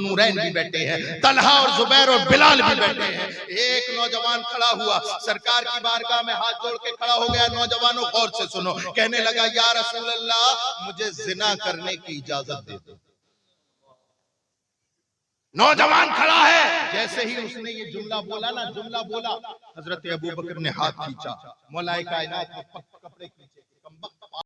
ذوالنورین بھی بیٹھے ہیں، طلحہ اور زبیر اور بلال بھی بیٹھے ہیں۔ ایک نوجوان کھڑا ہوا، سرکار کی بارگاہ میں ہاتھ جوڑ کے کھڑا ہو گیا۔ نوجوانوں غور سے سنو، کہنے لگا یا رسول اللہ مجھے زنا کرنے کی اجازت دے دو۔ نوجوان کھڑا ہے، جیسے ہی اس نے یہ جملہ بولا نا، جملہ بولا، حضرت ابوبکر نے ہاتھ کھینچا، مولا کائنات نے کپڑے کھینچے،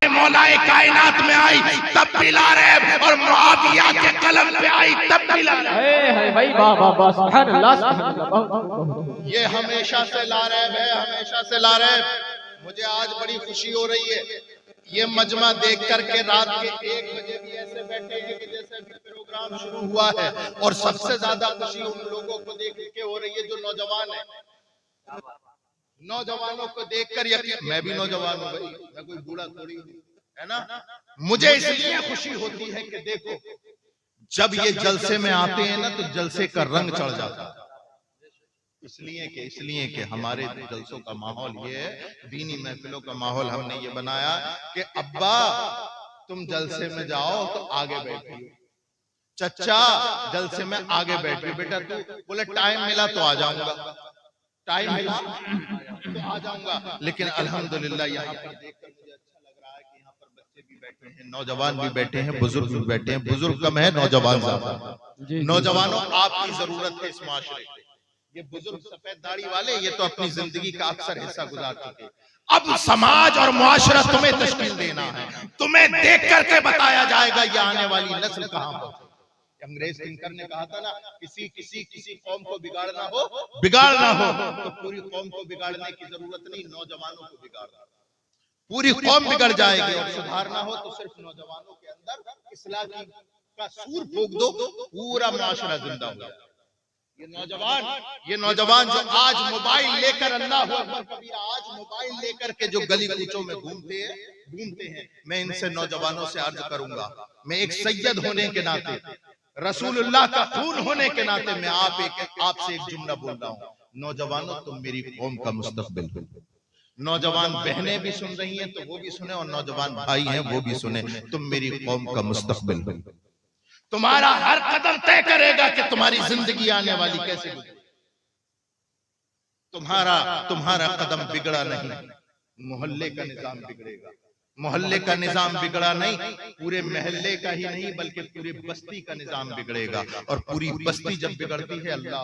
مولا کائنات میں آئی تب بھی لا رہے، اور معاویہ کے قلم پہ آئی تب بھی لا رہے۔ بھائی بابا سبحان اللہ سبحان اللہ۔ یہ ہمیشہ سے لا رہے ہے، ہمیشہ سے لا رہے۔ مجھے آج بڑی خوشی ہو رہی ہے، یہ مجمع دیکھ کر کے رات کے 1 بجے بھی ایسے بیٹھے ہیں کہ جیسے بھی پروگرام شروع ہوا ہے، اور سب سے زیادہ خوشی ان لوگوں کو دیکھ کے ہو رہی ہے جو نوجوان ہیں۔ نوجوانوں کو دیکھ کر یقین، میں بھی نوجوان ہوں بھائی، میں کوئی بوڑھا تھوڑی ہوں، ہے نا؟ مجھے اس لیے خوشی ہوتی ہے کہ دیکھو جب یہ جلسے میں آتے ہیں نا تو جلسے کا رنگ چڑھ جاتا ہے، اس لیے کہ ہمارے جلسوں کا ماحول یہ ہے، دینی محفلوں کا ماحول ہم نے یہ بنایا کہ ابا تم جلسے میں جاؤ تو آگے بیٹھو، چچا جلسے میں آگے بیٹھو، بیٹا تو بولے ٹائم ملا تو آ جاؤں گا، ٹائم ملا تو آ جاؤں گا۔ لیکن الحمدللہ یہاں پر دیکھ کر مجھے اچھا لگ رہا ہے کہ یہاں پر بچے بھی بیٹھے ہیں، نوجوان بھی بیٹھے ہیں، بزرگ بھی بیٹھے ہیں، بزرگ کم ہے نوجوان زیادہ۔ نوجوانوں آپ کی ضرورت ہے اس معاشرے میں۔ یہ بزرگ سفید داڑھی والے یہ تو اپنی زندگی کا اکثر حصہ گزار چکے، اب سماج اور معاشرہ تمہیں تشکیل دینا ہے، تمہیں دیکھ کر کے بتایا جائے گا یہ آنے والی نسل کہاں پہنچے۔ انگریز تنکر نے کہا تھا نا، کسی قوم کو بگاڑنا ہو تو پوری قوم کو بگاڑنے کی ضرورت نہیں، نوجوانوں کو بگاڑنا، پوری قوم بگڑ جائے گی، اور سدھارنا ہو تو صرف نوجوانوں کے اندر اصلاح کا سور پھونک دو، پورا معاشرہ زندہ ہو جائے۔ یہ نوجوان جو آج موبائل لے کر، اللہ اکبر کبیرہ، آج موبائل لے کر کے جو گلی کوچوں میں گھومتے ہیں، میں ان سے نوجوانوں سے عرض کروں گا، میں ایک سید ہونے کے ناطے، رسول اللہ کا خون ہونے کے ناطے میں آپ سے ایک جملہ بول رہا ہوں، نوجوانوں تم میری قوم کا مستقبل ہو۔ نوجوان بہنیں بھی سن رہی ہیں تو وہ بھی سنیں، اور نوجوان بھائی ہیں وہ بھی سنیں، تم میری قوم کا مستقبل ہو۔ تمہارا ہر قدم طے کرے گا کہ تمہاری زندگی آنے والی کیسے گزرے۔ تمہارا قدم بگڑا نہیں، محلے کا نظام بگڑے گا، محلے کا نظام بگڑا نہیں، پورے محلے کا ہی نہیں بلکہ پورے بستی کا نظام بگڑے گا، اور پوری بستی جب بگڑتی ہے اللہ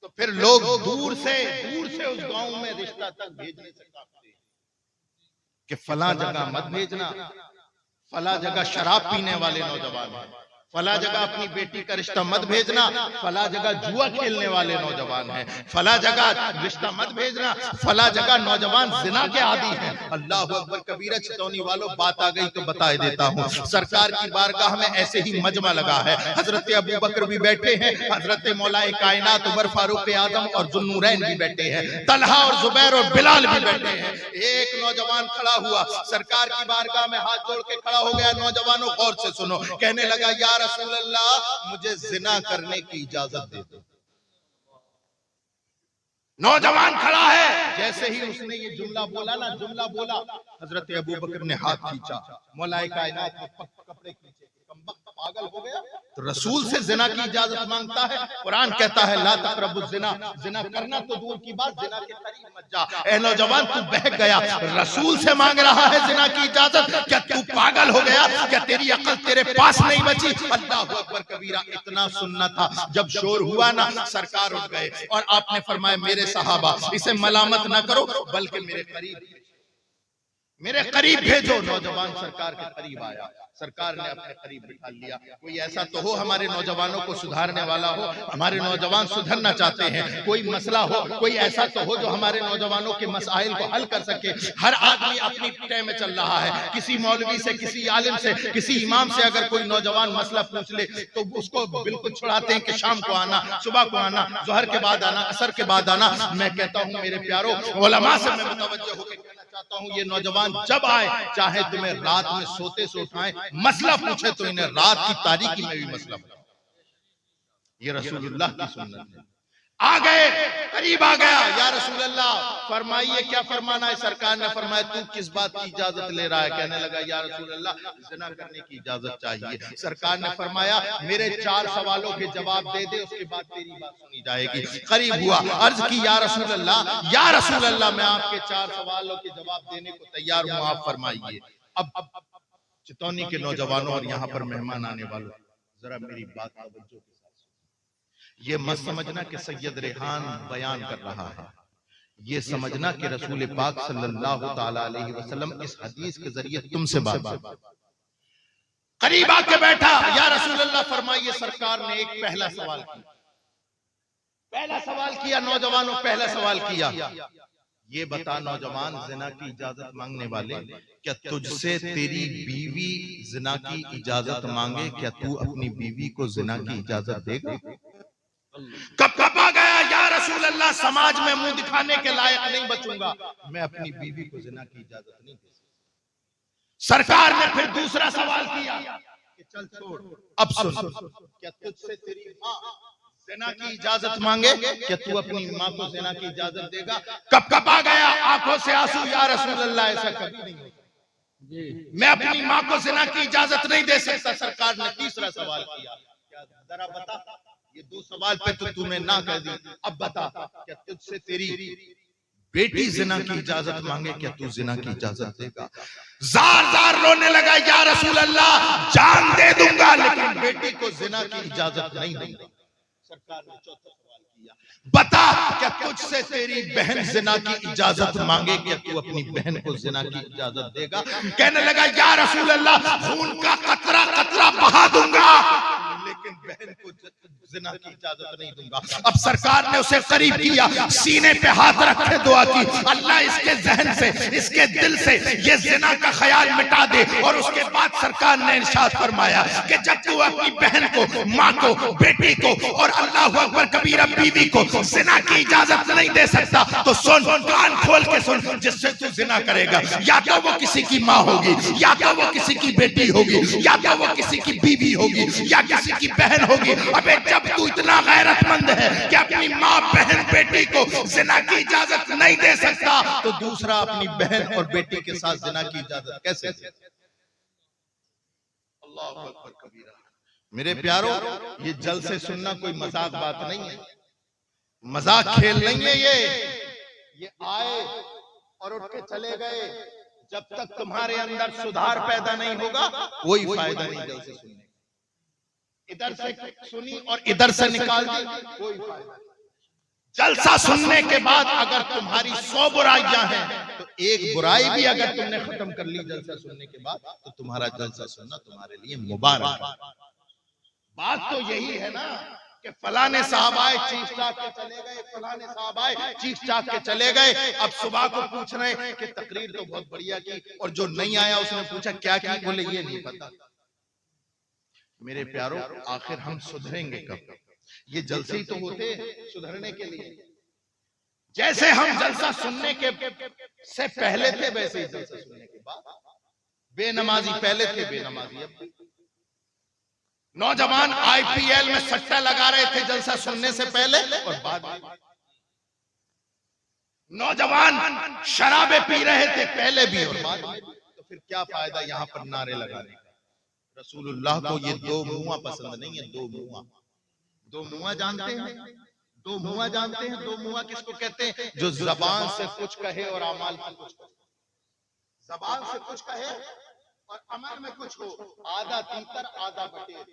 تو پھر لوگ دور سے اس گاؤں میں رشتہ تک بھیجنے سے کافتے ہیں کہ فلاں جگہ مت بھیجنا، فلاں جگہ شراب پینے والے نوجوان ہیں، فلاں جگہ اپنی بیٹی کا رشتہ مت بھیجنا، فلاں جگہ جوا کھیلنے والے نوجوان ہیں، فلاں جگہ رشتہ مت بھیجنا، فلاں جگہ نوجوان زنا کے عادی ہیں۔ اللہ اکبر کبیرہ، چتونی والوں بات آ گئی تو بتائے دیتا ہوں، سرکار کی بارگاہ میں ایسے ہی مجمع لگا ہے، حضرت ابوبکر بھی بیٹھے ہیں، حضرت مولا کائنات عمر فاروق اعظم اور ذوالنورین بھی بیٹھے ہیں، طلحہ اور زبیر اور بلال بھی بیٹھے ہیں۔ ایک نوجوان کھڑا ہوا، سرکار کی بارگاہ میں ہاتھ جوڑ کے کھڑا ہو گیا۔ نوجوانوں غور سے سنو، کہنے لگا یا رسول اللہ مجھے زنا کرنے کی اجازت دے دو۔ نوجوان کھڑا ہے، جیسے ہی اس نے یہ جملہ بولا نا، جملہ بولا، حضرت ابوبکر نے ہاتھ کھینچا، مولا کائنات نے کپڑے کھینچے، پاگل ہو گیا، تو رسول سے زنا کی اجازت مانگتا ہے۔ قرآن کہتا ہے لا تقربوا الزنا، زنا کرنا تو دور کی بات، زنا کے قریب مت جا۔ اے نوجوان تو بہک گیا، رسول سے مانگ رہا ہے زنا کی اجازت، کیا تو پاگل ہو گیا؟ کیا تیری عقل تیرے پاس نہیں بچی؟ اللہ اکبر کبیرہ، اتنا سننا تھا، جب شور ہوا نا سرکار اٹھ گئے اور آپ نے فرمایا میرے صحابہ اسے ملامت نہ کرو بلکہ میرے قریب بھیجو۔ نوجوان سرکار کے قریب آیا، سرکار نے اپنے قریب بٹھا لیا۔ کوئی ایسا تو ہو ہمارے نوجوانوں کو سدھارنے والا ہو، ہمارے نوجوان سدھرنا چاہتے ہیں، کوئی مسئلہ ہو، کوئی ایسا تو ہو جو ہمارے نوجوانوں کے مسائل کو حل کر سکے۔ ہر آدمی اپنی ٹے میں چل رہا ہے، کسی مولوی سے، کسی عالم سے، کسی امام سے اگر کوئی نوجوان مسئلہ پوچھ لے تو اس کو بالکل چھڑاتے ہیں کہ شام کو آنا، صبح کو آنا، ظہر کے بعد آنا، عصر کے بعد آنا۔ میں کہتا ہوں میرے پیارو، علماء سے میں متوجہ ہو کے کہنا چاہتا ہوں، یہ نوجوان جب آئے چاہے تمہیں رات میں سوتے سے اٹھائیں، مسئلہ پوچھے تو انہیں رات کی تاریکی میں بھی مسئلہ پوچھے۔ یہ رسول اللہ کی سنت ہے۔ آ گئے، قریب آ گیا، یا رسول اللہ فرمائیے کیا فرمانا ہے؟ سرکار نے فرمایا تو کس بات کی اجازت لے رہا ہے؟ کہنے لگا یا رسول اللہ زنا کرنے کی اجازت چاہیے۔ سرکار نے فرمایا میرے 4 سوالوں کے جواب دے دے، اس کے بعد تیری بات سنی جائے گی۔ قریب ہوا، عرض کی یا رسول اللہ میں آپ کے 4 سوالوں کے جواب دینے کو تیار ہوں، آپ فرمائیے۔ اب چتونی کے نوجوانوں اور یہاں پر مہمان آنے والوں، ذرا میری بات توجہ کے ساتھ سنو۔ یہ مت سمجھنا کہ سید ریحان بیان کر رہا ہے، یہ سمجھنا کہ رسول پاک صلی اللہ تعالی علیہ وسلم اس حدیث کے ذریعے تم سے بات۔ قریب آ کے بیٹھا، یا رسول اللہ فرمائیے۔ سرکار نے ایک پہلا سوال کیا، نوجوانوں پہلا سوال کیا، یہ بتا نوجوان زنا کی اجازت مانگنے والے، کیا تجھ سے تیری بیوی زنا کی اجازت مانگے، کیا تو اپنی بیوی کو زنا کی اجازت دے گا؟ کب آ گیا یا رسول اللہ سماج میں منہ دکھانے کے لائق نہیں بچوں گا، میں اپنی بیوی کو زنا کی اجازت نہیں دے سکتا۔ سرکار نے پھر دوسرا سوال کیا کہ چل چھوڑ، اب سن، کیا تجھ سے تیری ماں زنا کی اجازت مانگے، کیا تو اپنی ماں کو زنا کی اجازت دے گا؟ کب آ گیا آنکھوں سے آنسو، یا رسول اللہ ایسا کبھی نہیں ہوتا، میں اپنی ماں کو زنا کی اجازت نہیں دے سکتا۔ سرکار نے تیسرا سوال کیا، کیا ذرا بتا، یہ 2 سوال پہ تو تمہیں نہ کہہ دی، اب بتا کیا تجھ سے تیری بیٹی زنا کی اجازت مانگے، کیا تو زنا کی اجازت دے گا؟ زار رونے لگا، یا رسول اللہ جان دے دوں گا لیکن بیٹی کو زنا کی اجازت نہیں دوں گا۔ سرکار نے چوتھا سوال کیا، بتا کیا تجھ سے تیری بہن زنا کی اجازت مانگے، کیا تو اپنی بہن کو زنا کی اجازت دے گا؟ کہنے لگا یا رسول اللہ خون کا قطرہ قطرہ بہا دوں گا لیکن بہن کو زنا کی اجازت نہیں دوں گا۔ اب سرکار نے اسے قریب کیا، سینے پہ ہاتھ رکھے دعا کی، اللہ اس کے ذہن سے، اس کے دل سے یہ زنا کا خیال مٹا دے۔ اور اس کے بعد سرکار نے ارشاد فرمایا کہ جب تو اپنی بہن کو، ماں کو، بیٹی کو اور اللہ اکبر کبیرہ بیوی کو زنا کی اجازت نہیں دے سکتا تو سن، کان کھول کے سن، جس سے تو زنا کرے گا یا تو وہ کسی کی ماں ہوگی، یا تو وہ کسی کی بیٹی ہوگی، یا تو وہ کسی کی بیوی ہوگی، یا کسی کی بہن ہوگی۔ ابے جب تو اتنا غیرت مند ہے کہ اپنی ماں، بہن، بیٹی کو زنا کی اجازت نہیں دے سکتا تو دوسرا اپنی بہن اور بیٹی کے ساتھ زنا کی اجازت کیسے دے؟ اللہ اکبر کبیرہ۔ میرے پیارو، یہ جلسے سننا کوئی مذاق بات نہیں ہے، مذاق کھیل نہیں ہے، یہ آئے اور اٹھ کے چلے گئے۔ جب تک تمہارے اندر سدھار پیدا نہیں ہوگا کوئی فائدہ نہیں جلسے سننے۔ ادھر سے سنی اور ادھر سے نکال دی، کوئی فائدہ نہیں۔ جلسہ سننے کے بعد اگر تمہاری 100 برائیاں ہیں تو ایک برائی بھی اگر تم نے ختم کر لی جلسہ سننے کے بعد تو تمہارا جلسہ سننا تمہارے لیے مبارک ہے۔ بات تو یہی ہے نا کہ فلانے صاحب آئے چیخ چاک کے چلے گئے، فلانے صاحب آئے چیخ چاک کے چلے گئے۔ اب صبح کو پوچھ رہے ہیں کہ تقریر تو بہت بڑھیا کی، اور جو نہیں آیا اس نے پوچھا کیا کی، بولے یہ نہیں پتا۔ میرے پیارو، آخر ہم سدھریں گے کب؟ یہ جلسے ہی تو ہوتے سدھرنے کے لیے۔ جیسے ہم جلسہ سننے کے سے پہلے تھے ویسے ہی جلسہ سننے کے بعد۔ بے نمازی پہلے تھے، بے نمازی اب بھی۔ نوجوان آئی پی ایل میں سٹا لگا رہے تھے جلسہ سننے سے پہلے اور بعد میں۔ نوجوان شرابیں پی رہے تھے پہلے بھی اور بعد میں۔ تو پھر کیا فائدہ یہاں پر نعرے لگانے کا؟ رسول اللہ کو یہ 2 منہ پسند نہیں ہے، 2 منہ۔ 2 منہ جانتے ہیں؟ 2 منہ جانتے ہیں؟ 2 منہ کس کو کہتے ہیں؟ جو زبان سے کچھ کہے اور اعمال سے کچھ کہے۔ زبان سے کچھ کہے اور عمل میں کچھ ہو۔ آدھا تیتر آدھا بٹیر،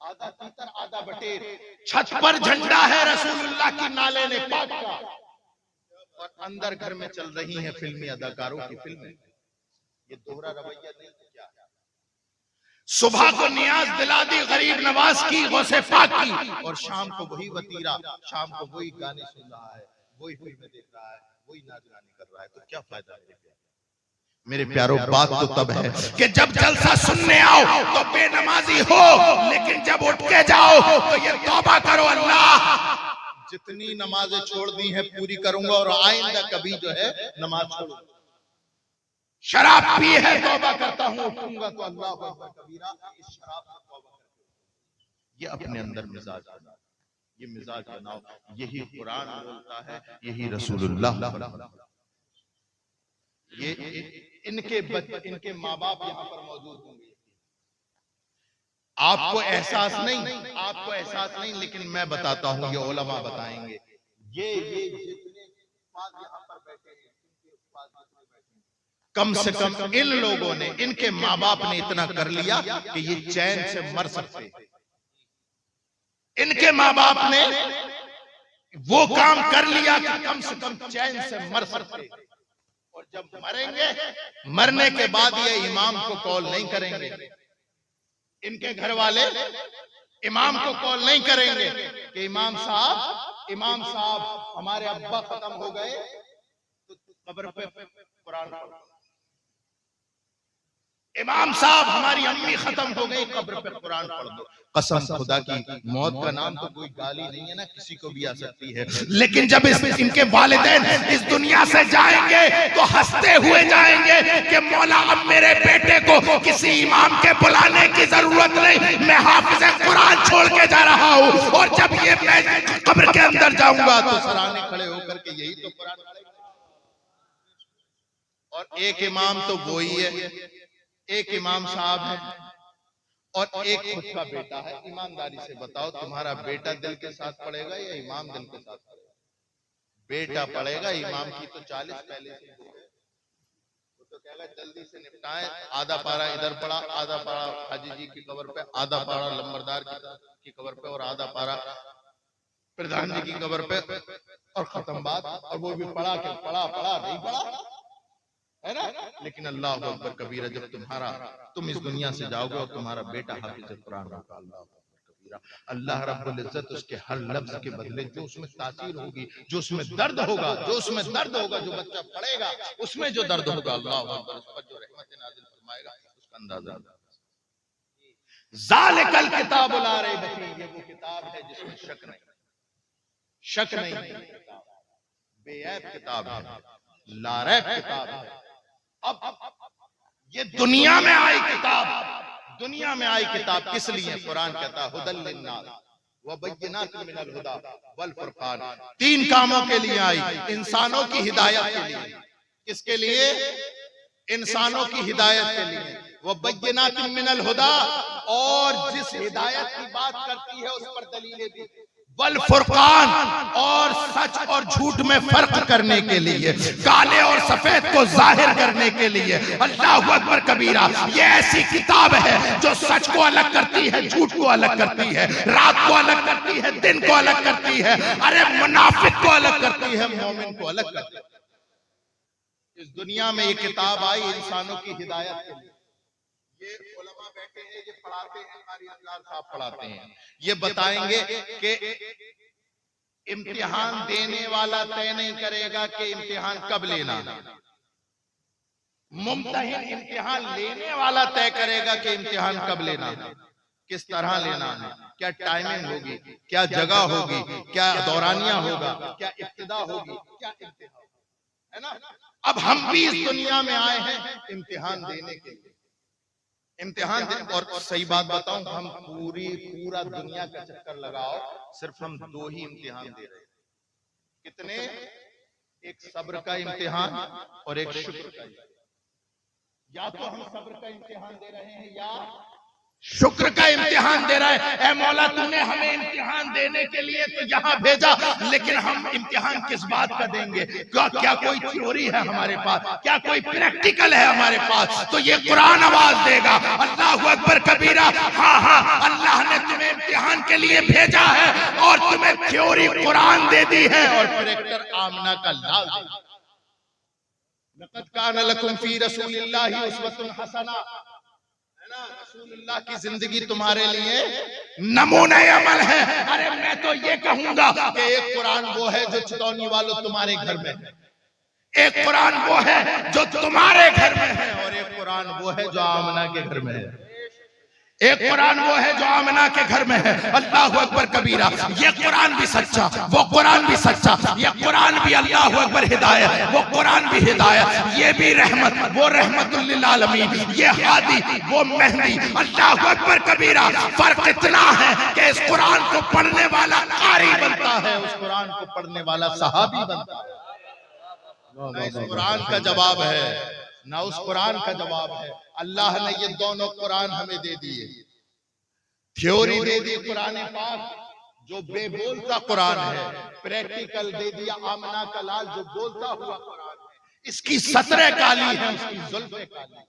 آدھا تیتر آدھا بٹیر۔ چھت پر جھنڈا ہے رسول اللہ کی نالے نے پاک کا، اور اندر گھر میں چل رہی ہیں فلمی اداکاروں کی فلمیں۔ یہ دوہرا رویہ نہیں ہے کیا؟ صبح کو نیاز دلا دی غریب نواز کی، غوث پاک کی، اور شام کو وہی وتیرہ، شام کو وہی گانے سن رہا ہے، وہی فلمیں دیکھ رہا ہے، وہی ناچ گانے کر رہا ہے۔ تو کیا فائدہ ہے میرے پیارو؟ بات تو تب ہے کہ جب جلسہ سننے آؤ تو بے نمازی ہو، لیکن جب اٹھ کے جاؤ تو یہ توبہ کرو، اللہ جتنی نمازیں چھوڑ دی ہیں پوری کروں گا اور آئندہ کبھی جو ہے نماز چھوڑوں گا۔ شراب پی ہے توبہ کرتا ہوں، اٹھوں گا تو اللہ اکبر کبیرہ اس شراب سے توبہ کرتا ہوں۔ یہ اپنے اندر مزاج ہے۔ یہ مزاج بناؤ. یہی قرآن بولتا ہے, یہی رسول اللہ. یہ ان کے ماں باپ یہاں پر موجود ہوں گے. آپ کو احساس نہیں, لیکن میں بتاتا ہوں, یہ علماء بتائیں گے. یہ جتنے یہاں پر بیٹھے ہیں, کم سے کم ان لوگوں نے, ان کے ماں باپ نے اتنا کر لیا کہ یہ چین سے مر سکتے. ان کے ماں باپ نے وہ کام کر لیا کہ کم سے کم چین سے مر سکتے. اور جب مریں گے, مرنے کے بعد یہ امام کو کال نہیں کریں گے. ان کے گھر والے امام کو کال نہیں کریں گے کہ امام صاحب ہمارے ابا ختم ہو گئے تو قبر پہ قرآن پڑھو. امام صاحب ہماری امی ختم ہو گئی, قبر پہ قرآن پڑھ دو. قسم خدا کی, موت کا نام تو کوئی گالی نہیں ہے نا, کسی کو بھی آ سکتی ہے. لیکن جب ان کے والدین اس دنیا سے جائیں گے تو ہنستے ہوئے جائیں گے کہ مولا اب میرے بیٹے کو کسی امام کے بلانے کی ضرورت نہیں, میں حافظ قرآن چھوڑ کے جا رہا ہوں. اور جب یہ میں قبر کے اندر جاؤں گا تو سرانے کھڑے ہو کر کے یہی تو قرآن پڑھیں گے. اور ایک امام تو وہی ہے, ایک امام صاحب ہے, اور ایک خود کا بیٹا ہے. ایمانداری سے بتاؤ, تمہارا بیٹا دل کے ساتھ پڑھے گا یا امام دل کے ساتھ پڑھے گا؟ بیٹا پڑھے گا. امام کی تو 40 پہلے سے وہ تو کہے گا جلدی سے نپٹائیں, آدھا پارا ادھر پڑھا, آدھا پارا حاجی جی کی قبر پہ, آدھا پارا لمبردار کی قبر پہ, اور آدھا پارا پردھان جی کی قبر پہ, اور ختم بات. اور وہ بھی پڑھا نہیں پڑھا ہے نا. لیکن اللہ اکبر کبیرہ, جب تم اس دنیا سے جاؤ گے اور تمہارا بیٹا حافظ قرآن ہوگا, اللہ اکبر کبیرہ, اللہ رب العزت اس کے ہر لفظ کے بدلے جو اس میں تاثیر ہوگی, جو اس میں درد ہوگا, جو بچہ پڑھے گا اس میں جو درد ہوگا, اللہ اکبر, اس پر جو رحمت نازل فرمائے گا, اس کا اندازہ. ذالک الکتاب لا ریب فیہ, یہ وہ کتاب ہے جس میں شک نہیں, بے عیب کتاب ہے, لا ریب کتاب ہے. اب یہ دنیا میں آئی کتاب کس لیے؟ قرآن کہتا ہے ھدی للناس وبینات من الھدی والفرقان. 3 کاموں کے لیے آئی, انسانوں کی ہدایت کے لیے. کس کے لیے؟ انسانوں کی ہدایت کے لیے. وبینات من الھدی, اور جس ہدایت کی بات کرتی ہے اس پر دلیلیں بھی. والفرقان, اور سچ اور جھوٹ میں فرق کرنے کے لیے, کالے اور سفید کو ظاہر کرنے کے لیے. اللہ اکبر کبیرہ, یہ ایسی کتاب ہے جو سچ کو الگ کرتی ہے, جھوٹ کو الگ کرتی ہے, رات کو الگ کرتی ہے, دن کو الگ کرتی ہے, ارے منافق کو الگ کرتی ہے, مومن کو الگ کرتی ہے. اس دنیا میں یہ کتاب آئی انسانوں کی ہدایت کے لیے. یہ علماء بیٹھے ہیں, یہ پڑھاتے ہیں, قاری اطہار صاحب پڑھاتے ہیں, یہ بتائیں گے کہ امتحان دینے والا طے نہیں کرے گا کہ امتحان کب لینا, ممتحن امتحان لینے والا طے کرے گا کہ امتحان کب لینا, کس طرح لینا ہے, کیا ٹائمنگ ہوگی, کیا جگہ ہوگی, کیا دورانیہ ہوگا, کیا ابتدا ہوگی, کیا انتہا ہوگی, ہے نا. اب ہم بھی اس دنیا میں آئے ہیں امتحان دینے کے لیے. اور صحیح بات بتاؤں, ہم پورا دنیا کا چکر لگاؤ, صرف ہم 2 ہی امتحان دے رہے ہیں. کتنے؟ ایک صبر کا امتحان اور ایک شکر کا امتحان. یا تو ہم صبر کا امتحان دے رہے ہیں یا شکر کا امتحان دے رہے ہیں. اے مولا, تو نے ہمیں امتحان دینے کے لیے تو یہاں بھیجا, لیکن ہم امتحان کس بات کا دیں گے؟ کیا کوئی تھیوری ہے ہمارے پاس, کیا کوئی پریکٹیکل ہے ہمارے پاس؟ تو یہ قرآن آواز دے گا. اللہ اکبر کبیرہ, ہاں, اللہ نے تمہیں امتحان کے لیے بھیجا ہے اور تمہیں تھیوری قرآن دے دی ہے اور پریکٹر آمنہ کا لال دے دی. لقد کان لکم فی رسول اللہ اسوۃ حسنہ, رسول اللہ کی زندگی تمہارے لیے نمونہ عمل ہے. ارے میں تو یہ کہوں گا کہ ایک قرآن وہ ہے جو چتونی والوں تمہارے گھر میں ہے, ایک قرآن وہ ہے جو تمہارے گھر میں ہے, اور ایک قرآن وہ ہے جو آمنہ کے گھر میں ہے. ایک قرآن وہ ہے جو آمنہ کے گھر میں ہے. اللہ اکبر کبیرہ, یہ قرآن بھی سچا, وہ قرآن بھی سچا, یہ قرآن بھی اللہ اکبر ہدایت, وہ قرآن بھی ہدایت, یہ بھی رحمت, وہ رحمت للعالمین, یہ ہادی, وہ مہدی. اللہ اکبر کبیرہ. فرق اتنا ہے کہ اس قرآن کو پڑھنے والا قاری بنتا ہے، اس قرآن کو پڑھنے والا صحابی بنتا ہے۔ نہ اس قرآن کا جواب ہے، نہ اس قرآن کا جواب ہے۔ اللہ نے یہ دونوں قرآن ہمیں دے دیے، تھیوری دے دی قرآن پاک جو بے بولتا قرآن ہے، پریکٹیکل دے دیا آمنہ کا لال جو بولتا ہوا قرآن ہے۔ اس کی سطریں کالی ہیں، اس کی زلفیں کالی ہیں،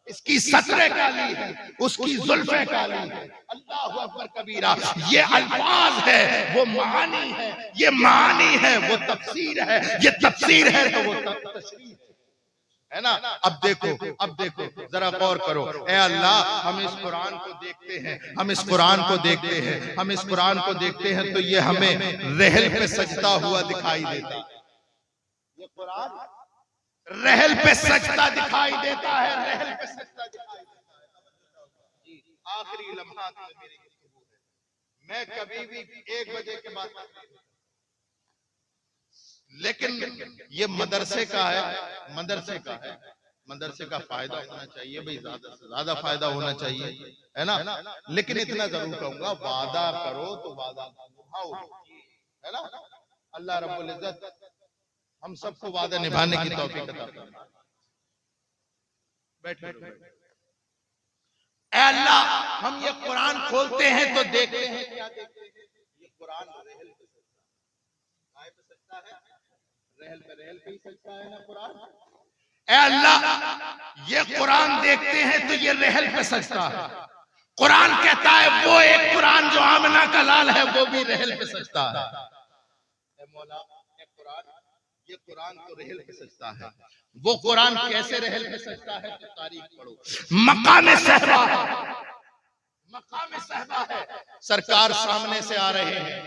اس کی سطریں کالی ہیں، اس کی زلفیں کالی ہیں۔ اللہ اکبر کبیرہ، یہ الفاظ ہے، وہ معانی ہے، یہ معانی ہے، وہ تفسیر ہے، یہ تفسیر ہے تو وہ تشریح ہے نا۔ اب دیکھو ذرا غور کرو، اے اللہ ہم اس قرآن کو دیکھتے ہیں، ہم اس قرآن کو دیکھتے ہیں، ہم اس قرآن کو دیکھتے ہیں تو یہ ہمیں رحل پہ سجدہ ہوا دکھائی دیتا ہے۔ یہ قرآن رحل پہ سجدہ دکھائی دیتا ہے، رحل پہ سجدہ دکھائی دیتا ہے۔ آخری لمحات میں میری گفتگو ہے، میں کبھی بھی 1 بجے کے بعد، لیکن یہ مدرسے کا ہے، مدرسے کا فائدہ ہونا چاہیے بھئی، زیادہ سے زیادہ فائدہ ہونا چاہیے، ہے نا۔ لیکن اتنا ضرور کہوں گا، وعدہ کرو تو وعدہ نبھاؤ، ہے نا۔ اللہ رب العزت ہم سب کو وعدہ نبھانے کی توفیق عطا فرمائے۔ بیٹھے اے اللہ، ہم یہ قرآن کھولتے ہیں تو دیکھتے ہیں، کیا دیکھتے ہیں؟ یہ قرآن رحل پہ سجدہ ہے، رحل پہ ہی سجدہ ہے نا قرآن۔ اے اللہ یہ قرآن دیکھتے ہیں تو یہ رحل پہ سجدہ ہے۔ قرآن کہتا ہے وہ ایک قرآن جو آمنہ کا لال ہے وہ بھی رحل پہ سجدہ ہے۔ اے مولا، اے قرآن، یہ قرآن تو رحل پہ سجدہ ہے، وہ قرآن کیسے رحل پہ سجدہ ہے؟ تو تاریخ پڑھو۔ مقام صحبہ، مقام صحبہ ہے، سرکار سامنے سے آ رہے ہیں،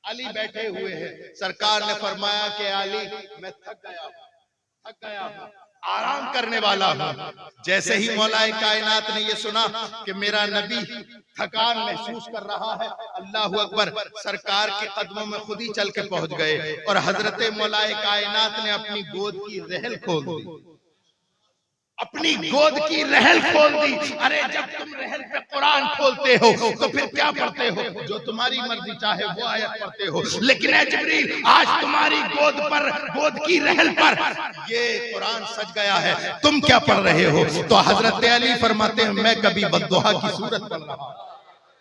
علی بیٹھے ہوئے ہیں، سرکار نے فرمایا کہ علی میں تھک گیا ہوں، آرام کرنے والا ہوں۔ جیسے ہی مولا کائنات نے یہ سنا کہ میرا نبی تھکان محسوس کر رہا ہے، اللہ اکبر، سرکار کے قدموں میں خود ہی چل کے پہنچ گئے اور حضرت مولا کائنات نے اپنی گود کی رحل کھول دی، اپنی گود کی رحل کھول دی۔ ارے جب تم رحل پہ قرآن کھولتے ہو تو پھر کیا پڑھتے ہو؟ جو تمہاری مرضی چاہے وہ آیت پڑھتے ہو، لیکن اے جبریل آج تمہاری گود پر، گود کی رحل پر یہ قرآن سج گیا ہے، تم کیا پڑھ رہے ہو؟ تو حضرت علی فرماتے ہیں میں کبھی والضحیٰ کی سورت پڑھ رہا ہوں،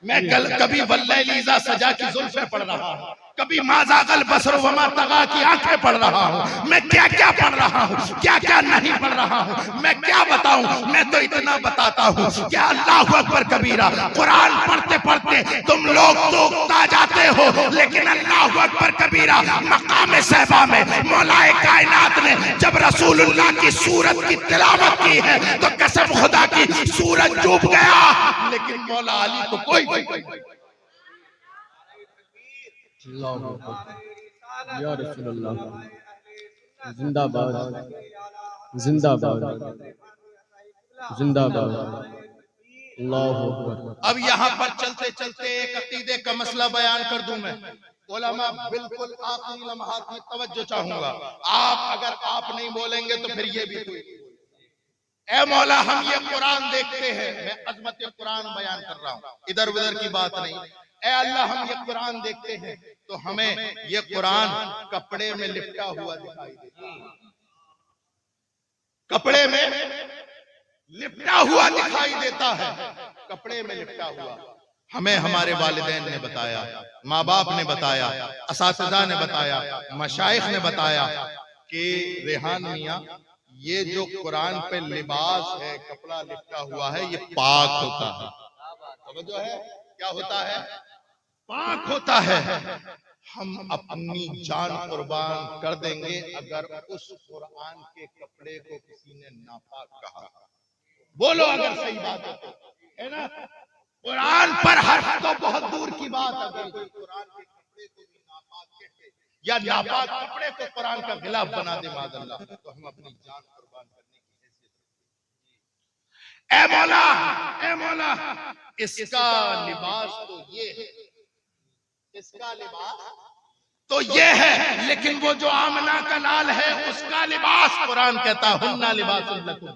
میں کبھی واللیل اذا سجا کی زلفیں پڑھ رہا ہوں، کبھی ما زاغ البصر وما طغیٰ کی آنکھیں پڑھ رہا ہوں۔ میں کیا کیا پڑھ رہا ہوں، کیا کیا نہیں پڑھ رہا ہوں، میں کیا بتاؤں؟ میں تو اتنا بتاتا ہوں کہ اللہ اکبر کبیرہ، قرآن پڑھتے پڑھتے تم لوگ تو اکتا جاتے ہو، لیکن اللہ اکبر کبیرہ مقام صحبہ میں مولا کائنات نے جب رسول اللہ کی سورت کی تلاوت کی ہے تو قسم خدا کی سورج ڈوب گیا، لیکن مولا علی کو کوئی اللہ اکبر یا رسول اللہ، زندہ باد، زندہ باد، زندہ باد، اللہ اکبر۔ اب یہاں پر چلتے چلتے ایک عقیدے کا مسئلہ بیان کر دوں میں، علماء بالکل آخری لمحات میں توجہ چاہوں گا، اگر آپ نہیں بولیں گے تو پھر یہ بھی کوئی نہیں۔ اے مولا ہم یہ قرآن دیکھتے ہیں، میں عظمت قرآن بیان کر رہا ہوں، ادھر ادھر کی بات نہیں۔ اے اللہ ہم یہ قرآن دیکھتے ہیں تو ہمیں یہ قرآن کپڑے میں لپٹا ہوا دکھائی دیتا ہے، کپڑے میں لپٹا ہوا دکھائی دیتا ہے، کپڑے میں لپٹا ہوا۔ ہمیں ہمارے والدین نے بتایا، ماں باپ نے بتایا، اساتذہ نے بتایا، مشائخ نے بتایا کہ ریحان میاں یہ جو قرآن پہ لباس ہے، کپڑا لپٹا ہوا ہے، یہ پاک ہوتا ہے۔ توجہ ہے، کیا ہوتا ہے؟ پاک ہوتا ہے۔ ہم اپنی جان قربان کر دیں گے اگر اس قرآن کے کپڑے کو کسی نے ناپاک کہا۔ بولو اگر صحیح بات ہے نا؟ قرآن پر حرف تو بہت دور کی بات، اگر کوئی قرآن کے کپڑے کو بھی ناپاک کہے یا ناپاک کپڑے کو قرآن کا غلاف بنا دے معاذ اللہ، تو ہم اپنی جان قربان کرنے کی حیثیت رکھتے ہیں۔ اے مولا، اے مولا، اس کا لباس تو یہ ہے، اس کا لباس تو یہ ہے، لیکن وہ جو آمنہ کا لال ہے اس کا لباس قرآن کہتا ہن لباس لکم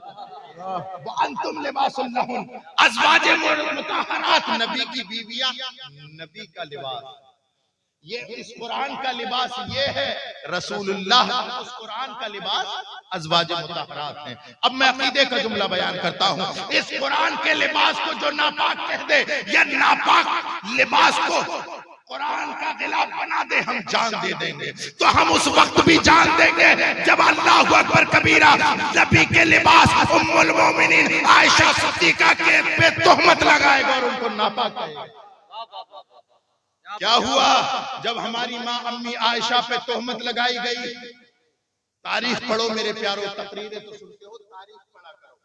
وانتم لباس لہن۔ ازواج مطہرات نبی کی بیویاں، نبی کا لباس، یہ اس قرآن کا لباس یہ ہے، رسول اللہ کا اس قرآن کا لباس ازواج مطہرات ہیں۔ اب میں عقیدے کا جملہ بیان کرتا ہوں، اس قرآن کے لباس کو جو ناپاک کہہ دے یا ناپاک لباس کو قرآن کا غلاف بنا دے، ہم جان دے دیں گے۔ تو ہم اس وقت بھی جان دیں گے جب اللہ اکبر کبیرہ نبی کے لباس ام المومنین عائشہ صدیقہ کے پہ تہمت لگائے گا اور ان کو ناپاک کہے گا۔ کیا ہوا جب ہماری ماں امی عائشہ پہ تہمت لگائی گئی؟ تاریخ پڑھو میرے پیارو، تقریریں تو سنتے ہو، تاریخ پڑھا کرو۔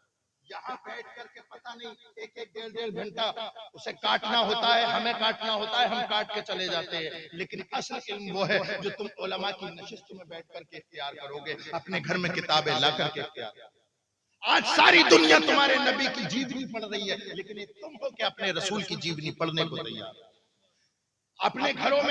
یہاں بیٹھ کر کے پتہ نہیں ایک ایک ڈیڑھ گھنٹہ اسے کاٹنا ہوتا ہے، ہمیں کاٹنا ہوتا ہے، ہم کاٹ کے چلے جاتے ہیں، لیکن اصل علم وہ ہے جو تم علماء کی نشست میں بیٹھ کر کے اختیار کرو گے، اپنے گھر میں کتابیں لا کر کے اختیار کرو۔ آج ساری دنیا تمہارے نبی کی جیونی پڑھ رہی ہے، لیکن تم ہو کہ اپنے رسول کی جیونی پڑھنے کو تیار۔ اپنے گھروں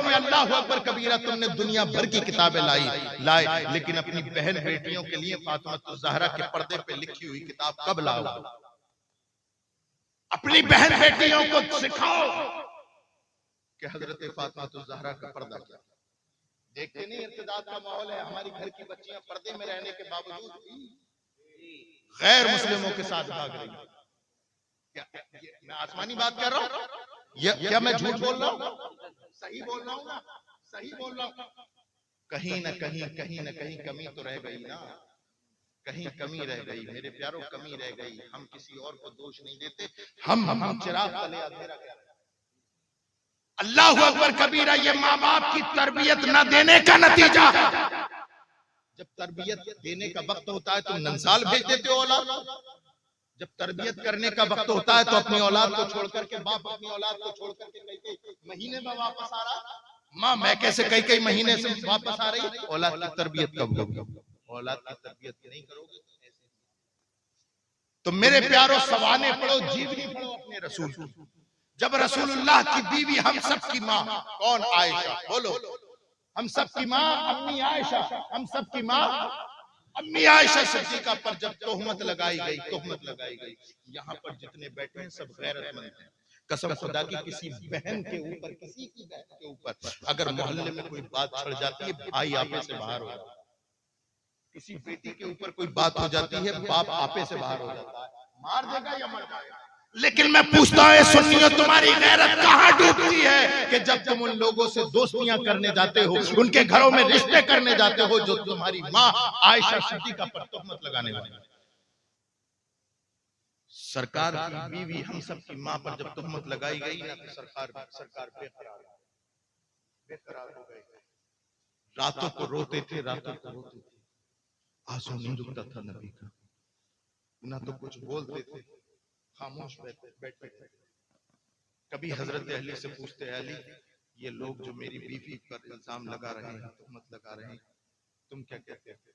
میں اللہ اکبر کبیرہ تم نے دنیا بھر کی کتابیں لائے، لیکن اپنی بہن بیٹیوں کے لیے فاطمہ الزہرا کے پردے پہ لکھی ہوئی کتاب کب لاؤ؟ اپنی بہن بیٹیوں کو سکھاؤ کہ حضرت فاطمہ الزہرا کا پردہ کیا۔ دیکھتے نہیں ارتداد کا ماحول ہے، ہماری گھر کی بچیاں پردے میں رہنے کے باوجود غیر مسلموں کے ساتھ بھاگ رہی ہیں۔ میں آسمانی بات کر رہا ہوں، کیا میں جھوٹ بول رہا ہوں؟ صحیح بول رہا ہوں نا، صحیح بول رہا ہوں۔ کہیں نہ کہیں کمی تو رہ گئی نا، کہیں کمی رہ گئی میرے پیاروں، کمی رہ گئی۔ ہم کسی اور کو دوش نہیں دیتے، ہم چراغ تلے اندھیرا کیا۔ اللہ اکبر کبیرہ، یہ ماں باپ کی تربیت نہ دینے کا نتیجہ ہے۔ جب تربیت دینے کا وقت ہوتا ہے تم ننسال بھیج دیتے ہو اولاد، جب تربیت کرنے کا وقت ہوتا ہے تو اپنی اولاد کو چھوڑ کر کے، باپ اپنی اولاد کو چھوڑ کر کے کئی مہینے میں واپس آ رہا، ماں میں کیسے کئی مہینے سے واپس آ رہی، اولاد کی تربیت کب ہوگی؟ اولاد کی تربیت نہیں کرو گے تو میرے پیاروں سوانے پڑھو، جیونی پڑھو اپنے رسول کی۔ جب رسول اللہ کی بیوی ہم سب کی ماں کون؟ عائشہ، بولو ہم سب کی ماں امی عائشہ، ہم سب کی ماں امی عائشہ صدیقہ پر جب تہمت لگائی گئی، یہاں پر جتنے بیٹھے ہیں سب غیرت مند ہیں۔ قسم خدا کی کسی بہن کے اوپر، کسی کی بہن کے اوپر اگر محلے میں کوئی بات چھڑ جاتی ہے، بھائی آپے سے باہر ہو جاتا ہے۔ کسی بیٹی کے اوپر کوئی بات ہو جاتی ہے، باپ آپے سے باہر ہو جاتا ہے، مار دے گا یا مر جائے گا۔ لیکن میں پوچھتا ہوں سنیو، تمہاری غیرت کہاں ڈوبتی ہے کہ جب تم ان لوگوں سے دوستیاں کرنے جاتے ہو، ان کے گھروں میں رشتے کرنے جاتے ہو جو تمہاری ماں عائشہ صدیقہ پر تہمت لگانے والی۔ سرکار کی بیوی ہم سب کی ماں پر جب تہمت لگائی گئی نا تو سرکار بے قرار ہو گئے، راتوں کو روتے تھے، آنسو نہیں رکتا تھا نبی کا، نہ تو کچھ بولتے تھے، خاموش بیٹھے تھے۔ کبھی حضرت علی سے پوچھتے، علی یہ لوگ جو میری بیوی پر الزام لگا رہے ہیں، تہمت لگا رہے ہیں، تم کیا کہتے ہیں؟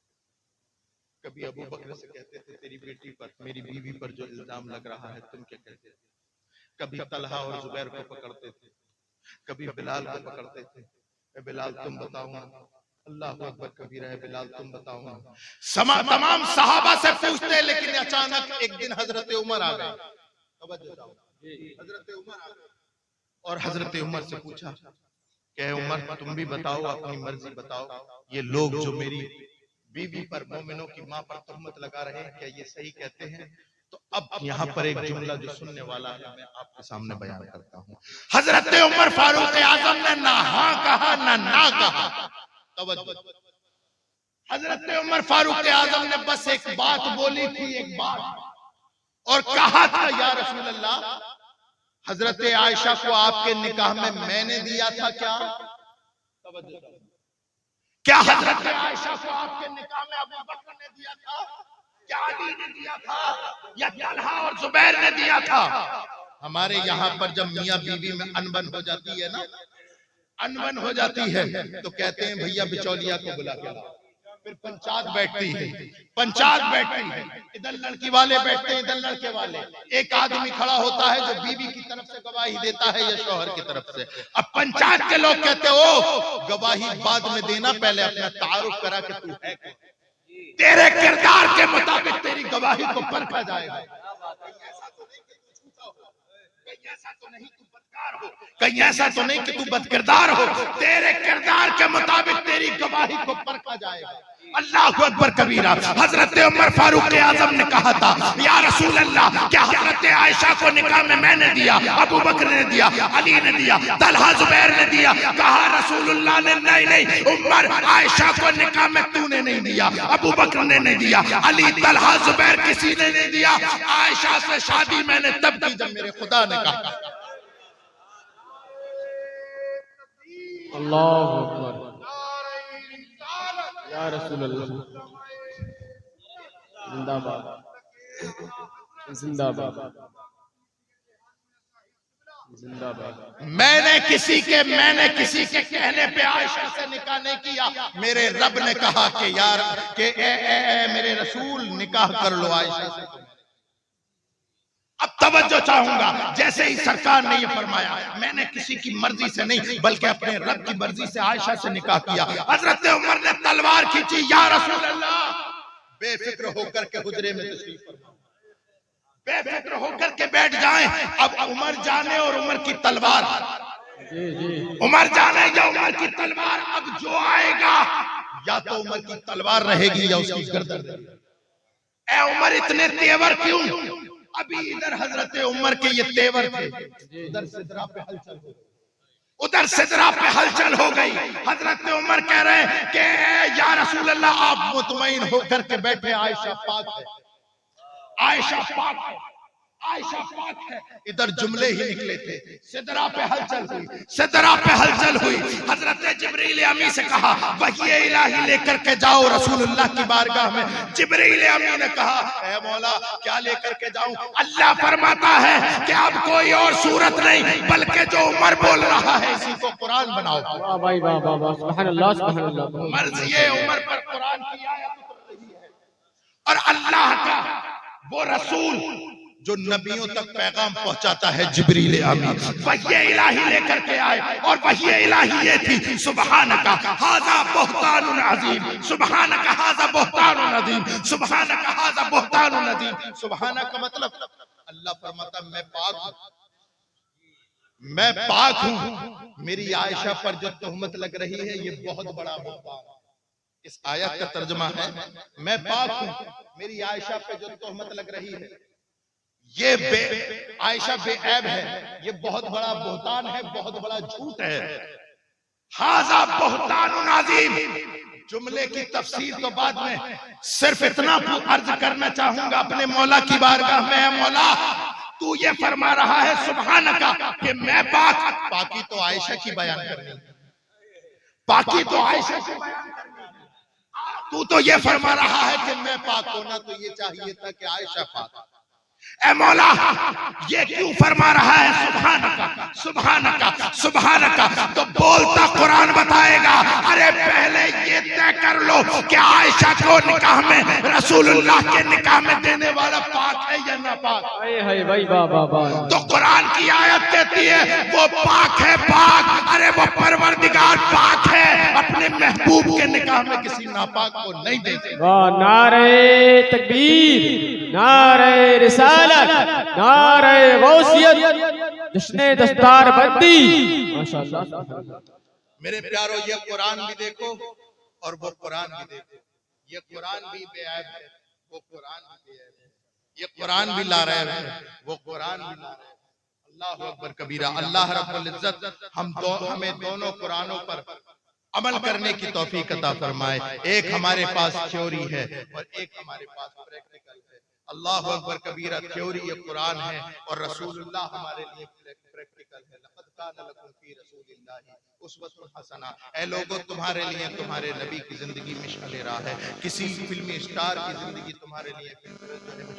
کبھی ابو بکر سے کہتے تھے تیری بیٹی پر، میری بیوی پر جو الزام لگ رہا ہے تم کیا کہتے ہیں؟ کبھی طلحہ اور زبیر کو پکڑتے تھے، کبھی بلال کو پکڑتے تھے، اے بلال تم بتاؤ نا، اللہ اکبر کبیرہ، ہے بلال تم بتاؤ نا۔ تمام صحابہ سے پوچھتے، لیکن اچانک ایک دن حضرت عمر آ گئے، حضرت عمر آ گئے اور حضرت عمر سے پوچھا کہ عمر تم بھی بتاؤ، اپنی مرضی بتاؤ، یہ لوگ جو میری بیوی پر، مومنوں کی ماں پر تہمت لگا رہے ہیں، کیا یہ صحیح کہتے ہیں؟ تو اب یہاں پر ایک جملہ جو سننے والا ہے میں آپ کے سامنے بیان کرتا ہوں۔ حضرت عمر فاروق اعظم نے نہ ہاں کہا نہ نا کہا۔ حضرت عمر فاروق اعظم نے بس ایک بات بولی تھی، ایک بات، اور کہا تھا یا رسول اللہ حضرت عائشہ کو آپ کے نکاح میں نے دیا تھا کیا؟ کیا حضرت عائشہ کو آپ کے نکاح میں ابو بکر نے دیا تھا؟ کیا علی نے دیا تھا؟ یا طلحہ اور زبیر نے دیا تھا؟ ہمارے یہاں پر جب میاں بیوی میں انبن ہو جاتی ہے نا، انبن ہو جاتی ہے تو کہتے ہیں بھیا بچولیا کو بلا کے لاؤ، پھر پنچات بیٹھتی ہے، ادھر لڑکی والے بیٹھتے ہیں، ادھر لڑکے والے، ایک آدمی کھڑا ہوتا ہے جو بیوی کی طرف سے گواہی دیتا ہے یا شوہر کی طرف سے۔ اب پنچات کے لوگ کہتے ہو گواہی بعد میں دینا، پہلے اپنا تعارف کرا کہ تو ہے کون، تیرے کردار کے مطابق تیری گواہی کو پرکھا جائے گا۔ ایسا تو نہیں کہ تو جھوٹا ہو، ایسا تو نہیں تو بدکار ہو، کہیں ایسا تو نہیں کہ تو بد کردار ہو، تیرے کردار کے مطابق تیری گواہی کو پرکھا جائے گا۔ اللہ اکبر کبیرہ۔ حضرت عمر فاروق اعظم نے کہا تھا یا رسول اللہ کیا حضرت عائشہ کو نکاح میں نے دیا، ابو بکر نے دیا، علی نے دیا، طلحہ زبیر نے دیا؟ کہا رسول اللہ نے نہیں عمر، عائشہ کو نکاح میں تو نے نہیں دیا، ابو بکر نے نہیں دیا، علی طلحہ زبیر کسی نے نہیں دیا، عائشہ سے شادی میں نے تب کی جب میرے خدا نے کہا۔ اللہ اکبر یا رسول اللہ، زندہ باد زندہ باد زندہ باد۔ میں نے کسی کے کہنے پہ عائشہ سے نکاح نہیں کیا، میرے رب نے کہا کہ یار کہ اے میرے رسول نکاح کر لو عائشہ سے۔ اب توجہ چاہوں گا، جیسے ہی سرکار نے یہ فرمایا میں نے کسی کی مرضی سے نہیں بلکہ اپنے رب کی مرضی سے عائشہ سے نکاح کیا، حضرت عمر نے تلوار کھینچی، یا رسول اللہ بے فکر ہو کر کے حجرے میں تشریف فرمائیں، بے فکر ہو کر کے بیٹھ جائیں۔ اب عمر جانے اور عمر کی تلوار، عمر جانے یا عمر کی تلوار، اب جو آئے گا یا تو عمر کی تلوار رہے گی یا اس کی گردن رہے گی۔ اے عمر اتنے تیور کیوں؟ ابھی ادھر حضرت عمر کے یہ تیور تھے، ادھر سدرا پہ ہلچل ہو گئی، ادھر سدرا پہ ہلچل ہو گئی۔ حضرت عمر کہہ رہے ہیں کہ یا رسول اللہ آپ مطمئن ہو کر کے بیٹھے، عائشہ پاک ہے، عائشہ پاک ہے، عائشہ پاک ہے۔ ادھر جملے ہی نکلے تھے، سدرا پہ ہلچل ہوئی، سدرا پہ ہلچل ہوئی۔ حضرت جبریل امی سے کہا وحی الہی لے کر کے جاؤ رسول اللہ کی بارگاہ میں۔ جبریل امی نے کہا اے مولا کیا لے کر کے جاؤں؟ اللہ فرماتا ہے کہ اب کوئی اور صورت نہیں بلکہ جو عمر بول رہا ہے اسی کو قرآن بناؤ۔ واہ بھائی واہ واہ واہ، سبحان اللہ سبحان اللہ۔ مرضی عمر پر قرآن کی آیت اتر رہی ہے، اور اللہ کا وہ رسول جو نبیوں تک پیغام پہنچاتا ہے جبریل امین وحی الہی لے کر کے آئے، اور وحی الہی یہ تھی سبحانک ھذا بہتان عظیم، سبحانک ھذا بہتان عظیم، سبحانک ھذا بہتان عظیم۔ سبحانک کا مطلب اللہ فرماتا میں پاک ہوں، میں پاک ہوں، میری عائشہ پر جو تہمت لگ رہی ہے یہ بہت بڑا بہتان ہے۔ اس آیت کا ترجمہ ہے میں پاک ہوں، میری عائشہ پہ جو تہمت لگ رہی ہے یہ عائشہ بے عیب ہے، یہ بہت بڑا بہتان ہے، بہت بڑا جھوٹ ہے۔ ھذا بہتان عظیم، جملے کی تفسیر تو بعد میں، صرف اتنا عرض کرنا چاہوں گا اپنے مولا کی بارگاہ میں، اے مولا تو یہ فرما رہا ہے سبحانکا کہ میں پاک، پاکی تو عائشہ کی بیان کرنی، پاکی تو عائشہ کی بیان کرنی، تو یہ فرما رہا ہے کہ میں پاک ہونا تو یہ چاہیے تھا کہ عائشہ پاک۔ اے مولا یہ کیوں فرما رہا ہے سبحانکا سبحانکا سبحانکا؟ تو بولتا قرآن بتائے گا ارے پہلے یہ طے کر لو کہ عائشہ کو نکاح میں رسول اللہ کے نکاح میں دینے والا پاک ہے یا نہ پاک؟ تو قرآن کی آیت کہتی ہے وہ پاک ہے، پاک، ارے وہ پروردگار پاک ہے، اپنے محبوب کے نکاح میں کسی ناپاک کو نہیں دیتے۔ نعرہ تکبیر، نعرہ رسالت، نعرہ غوثیت، جشن دستار بندی، ماشاءاللہ۔ میرے پیارو یہ قرآن بھی دیکھو اور وہ قرآن بھی دیکھو، یہ قرآن بھی بے عیب ہے، وہ قرآن بھی بے عیب ہے، یہ قرآن بھی لا رہے ہیں، وہ قرآن بھی لا رہے ہیں۔ اللہ اکبر کبیرہ۔ اللہ رب العزت ہمیں دونوں قرآنوں پر عمل کرنے کی توفیق عطا فرمائے۔ ایک ہمارے پاس تھیوری ہے اور ایک ہمارے پاس پریکٹیکل ہے۔ اللہ اکبر کبیرہ، تھیوری یہ قرآن ہے اور رسول اللہ ہمارے لیے پریکٹیکل ہے۔ لقد کان لکم فی رسول اللہ اسوۃ حسنہ۔ اے لوگوں تمہارے لیے تمہارے نبی کی زندگی مشعل راہ ہے۔ کسی فلمی اسٹار کی زندگی تمہارے لیے مشعل راہ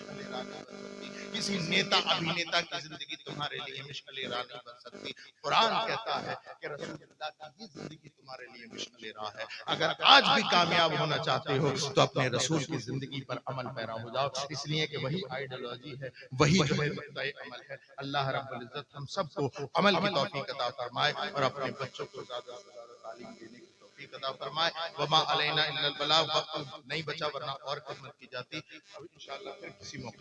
نہیں بن سکتی، کسی نیتا ابھینیتا کی زندگی تمہارے لیے مشعل راہ نہیں بن سکتی۔ قرآن کہتا ہے کہ رسول اللہ کی یہ زندگی تمہارے لیے مشعل راہ ہے۔ اگر آج بھی کامیاب ہونا چاہتے ہو تو اپنے رسول کی زندگی پر عمل پیرا ہو جاؤ، اس لیے کہ وہی آئیڈیالوجی ہے، وہی جو ہے نقطۂ عمل ہے۔ اللہ رب العزت ہم سب کو عمل کی توفیق عطا فرمائے اور اپنے بچوں کو زیادہ سے زیادہ تعلیم دینے کی توفیق عطا فرمائے۔ وما علینا الا البلاغ، وقت نہیں بچا ورنہ اور خدمت کی جاتی۔ اب انشاءاللہ پھر کسی موقع